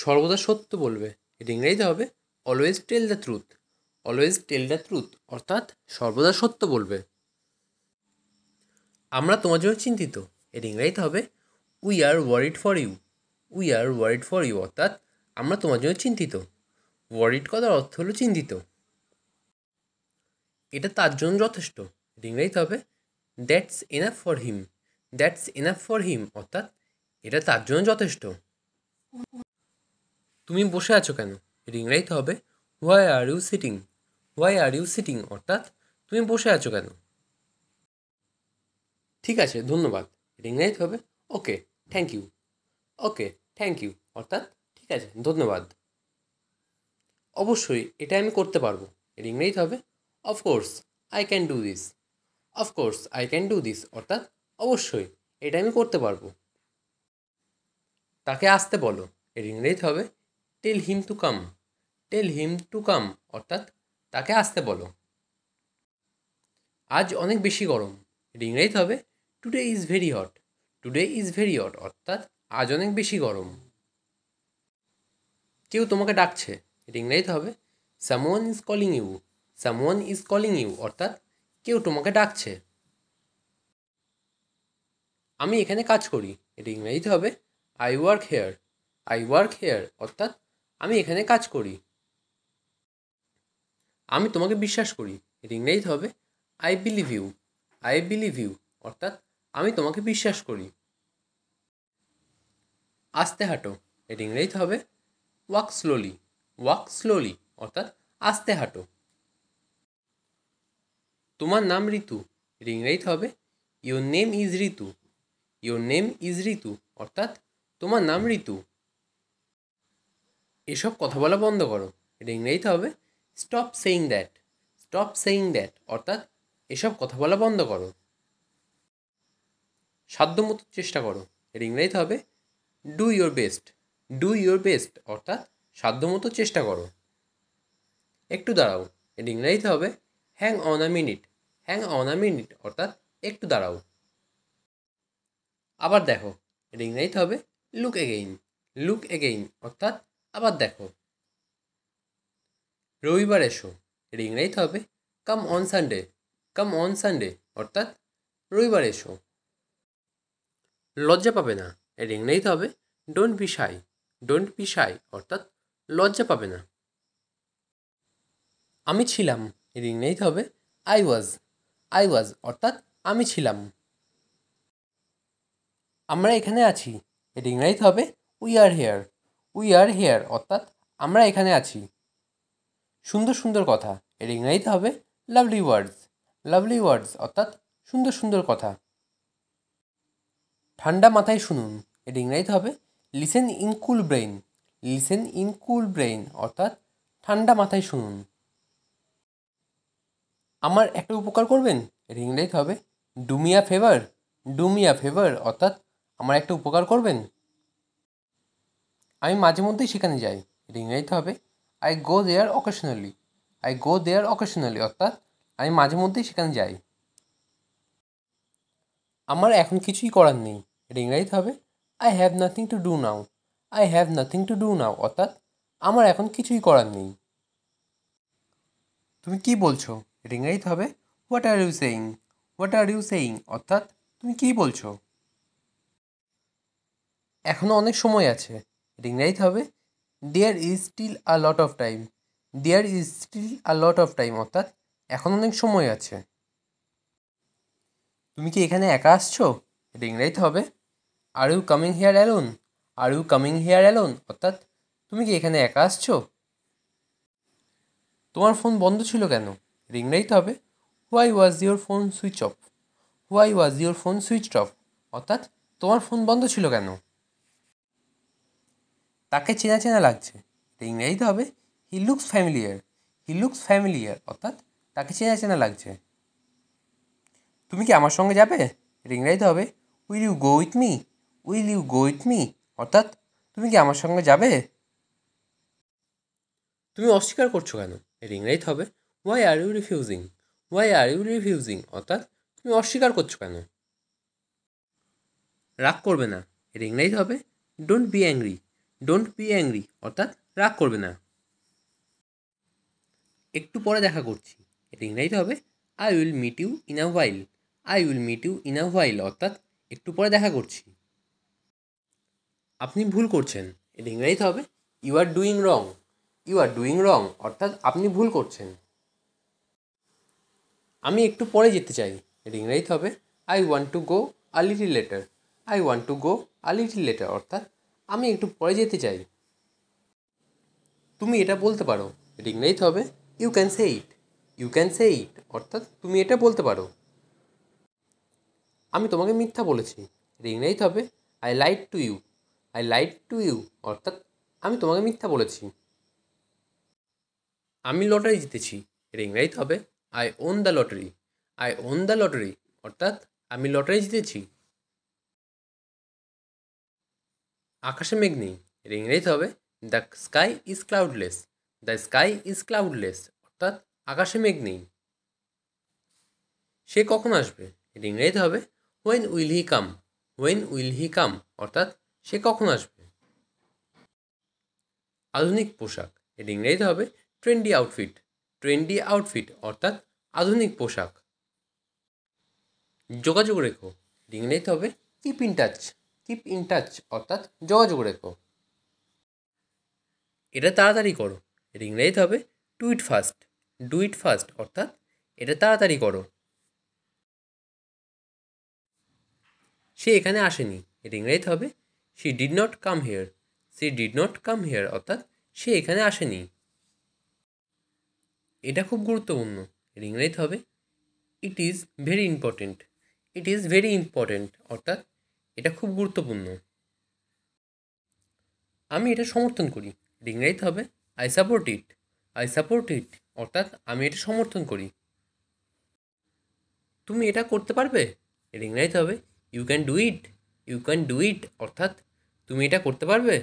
সর্বদা সত্য বলবে। এটা ইংরেজিতে হবে always tell the truth. Always tell the truth অর্থাৎ সর্বদা সত্য বলবে। আমরা তোমার জন্য চিন্তিত। এর ইংরেজিতে হবে we are worried for you. We are worried for you অর্থাৎ আমরা তোমার জন্য চিন্তিত। ওয়ারিড কথার অর্থ হলো চিন্তিত। এটা তার জন্য যথেষ্ট। এর ইংরেজিতে হবে that's enough for him. That's enough for him অর্থাৎ এটা তার জন্য যথেষ্ট। তুমি বসে আছো কেন? এর ইংরেজিতে হবে why are you sitting. Why are you sitting অর্থাৎ তুমি বসে আছো কেন? ঠিক আছে, ধন্যবাদ। এর ইংরেজিতে হবে okay thank you. Okay thank you অর্থাৎ ঠিক আছে, ধন্যবাদ। অবশ্যই এটা আমি করতে পারবো। এর ইংরেজিতে হবে of course I can do this. Of course I can do this অর্থাৎ অবশ্যই এটা আমি করতে পারবো। তাকে আসতে বলো। এর ইংরেজিতে হবে টেল him to come. Tell him to come অর্থাৎ তাকে আসতে বলো। আজ অনেক বেশি গরম। এর ইংরেজিতে হবে today is very hot. Today is very hot অর্থাৎ আজ অনেক বেশি গরম। কেউ তোমাকে ডাকছে। এর ইংরেজিতে হবে someone is calling you. Someone is calling you অর্থাৎ কেউ তোমাকে ডাকছে। আমি এখানে কাজ করি। এর ইংরেজিতে হবে I work hair. I work hair অর্থাৎ আমি এখানে কাজ করি। আমি তোমাকে বিশ্বাস করি। এর ইংরেজিতে হবে I believe you. I believe you অর্থাৎ আমি তোমাকে বিশ্বাস করি। আস্তে হাঁটো। এর ইংরেজিতে হবে ওয়াক স্লোলি। ওয়াক স্লোলি অর্থাৎ আস্তে হাঁটো। তোমার নাম ঋতু। এর ইংরেজিতে হবে your name is Ritu. Your name is Ritu অর্থাৎ তোমার নাম ঋতু। এসব কথা বলা বন্ধ করো। এর ইংরেজিতে হবে stop saying that. Stop saying that অর্থাৎ এসব কথা বলা বন্ধ করো। সাধ্যমতো চেষ্টা করো। এর ইংরেজিতে হবে do your best. Do your best অর্থাৎ সাধ্যমতো চেষ্টা করো। একটু দাঁড়াও। এর ইংরেজিতে হবে hang on a minute. Hang on a minute অর্থাৎ একটু দাঁড়াও। আবার দেখো। এর ইংরেজিতে হবে লুক এগেইন। লুক এগেইন অর্থাৎ আবার দেখো। রবিবার এসো। এর ইংরেজিতে হবে come on Sunday. Come on Sunday অর্থাৎ রবিবার এসো। লজ্জা পাবে না। এর ইংরেজিতে হবে don't be shy. Don't be shy অর্থাৎ লজ্জা পাবে না। আমি ছিলাম। এর ইংরেজিতে হবে আই ওয়াজ। আই ওয়াজ অর্থাৎ আমি ছিলাম। আমরা এখানে আছি। এর ইংরেজিতে হবে we are here. We are here অর্থাৎ আমরা এখানে আছি। সুন্দর সুন্দর কথা। এর ইংরেজিতে হবে লাভলি ওয়ার্ডস। লাভলি ওয়ার্ডস অর্থাৎ সুন্দর সুন্দর কথা। ঠান্ডা মাথায় শুনুন। এর ইংরেজিতে হবে listen in cool brain. Listen in cool brain অর্থাৎ ঠান্ডা মাথায় শুনুন। আমার একটা উপকার করবেন। এর ইংরেজিতে হবে do me a favour. Do me a favour অর্থাৎ আমার একটা উপকার করবেন। আমি মাঝে মধ্যেই সেখানে যাই। এর ইংরেজিতে হবে I go there occasionally. I go there occasionally অর্থাৎ আমি মাঝে মধ্যেই সেখানে যাই। আমার এখন কিছুই করার নেই। এর ইংরেজিতে হবে I have nothing to do now. I have nothing to do now অর্থাৎ আমার এখন কিছুই করার নেই। তুমি কি বলছো? এর ইংরেজিতে হবে what are you saying. What are you saying অর্থাৎ তুমি কি বলছো? এখনও অনেক সময় আছে। এর ইংরেজিতে হবে there is still a lot of time. There is still a lot of time অর্থাৎ এখন অনেক সময় আছে। তুমি কি এখানে একা আসছো? এটা ইংরেজিতে হবে are you coming here alone. Are you coming here alone অর্থাৎ তুমি কি এখানে একা আসছো? তোমার ফোন বন্ধ ছিল কেন? এর ইংরেজিতে হবে why was your phone switch off. Why was your phone switched off অর্থাৎ তোমার ফোন বন্ধ ছিল কেন? তাকে চেনা চেনা লাগছে। এটা ইংরেজিতে হবে he looks familiar. He looks familiar অর্থাৎ তাকে চেনা চেনা লাগছে। তুমি কি আমার সঙ্গে যাবে? এটা ইংরেজিতে হবে will you go with me. Will you go with me অর্থাৎ তুমি কি আমার সঙ্গে যাবে? তুমি অস্বীকার করছো কেন? এর ইংরেজিতে হবে why are you refusing. Why are you refusing অর্থাৎ তুমি অস্বীকার করছো কেন? রাগ করবে না। এর ইংরেজিতে হবে don't B angry. Don't be angry অর্থাৎ রাগ করবে না। একটু পরে দেখা করছি, এটা ইংরেজিতে হবে I will meet you in a while. I will meet you in a while অর্থাৎ একটু পরে দেখা করছি। আপনি ভুল করছেন, এটা ইংরেজিতে হবে you are doing wrong. You are doing wrong অর্থাৎ আপনি ভুল করছেন। আমি একটু পরে যেতে চাই, এটা ইংরেজিতে হবে I want to go a little letter. I want to go a little letter অর্থাৎ আমি একটু পরে যেতে চাই। তুমি এটা বলতে পারো, এটা ইংরেজিতে হবে you can say it. You can say it অর্থাৎ তুমি এটা বলতে পারো। আমি তোমাকে মিথ্যা বলেছি, এটা ইংরেজিতে হবে I lied to you. I lied to you অর্থাৎ আমি তোমাকে মিথ্যা বলেছি। আমি লটারি জিতেছি, এটা ইংরেজিতে হবে I won the lottery. I won the lottery অর্থাৎ আমি লটারি জিতেছি। আকাশে মেঘ নেই, এটা ইংরেজিতে হবে the sky is cloudless. The sky is cloudless অর্থাৎ আকাশে মেঘ নেই। সে কখন আসবে, এটা ইংরেজিতে হবে when will he come. When will he come অর্থাৎ সে কখন আসবে। আধুনিক পোশাক, এটা ইংরেজিতে হবে ট্রেন্ডি আউটফিট। ট্রেন্ডি আউটফিট অর্থাৎ আধুনিক পোশাক। যোগাযোগ রেখো, এটা ইংরেজিতে হবে keep in touch. Keep in touch অর্থাৎ যোগাযোগ রেখো। এটা তাড়াতাড়ি করো, এটা ইংরেজিতে হবে do it fast. Do it fast অর্থাৎ এটা তাড়াতাড়ি করো। সে এখানে আসেনি, এটা ইংরেজিতে হবে she did not come here. She did not come here অর্থাৎ সে এখানে আসেনি। এটা খুব গুরুত্বপূর্ণ, এটা ইংরেজিতে হবে it is very important. It is very important অর্থাৎ এটা খুব গুরুত্বপূর্ণ। আমি এটা সমর্থন করি, এটা ইংরেজিতে হবে I support it. I support ইট অর্থাৎ আমি এটা সমর্থন করি। তুমি এটা করতে পারবে, এটা ইংরেজিতে হবে you can do it. You can do it অর্থাৎ তুমি এটা করতে পারবে।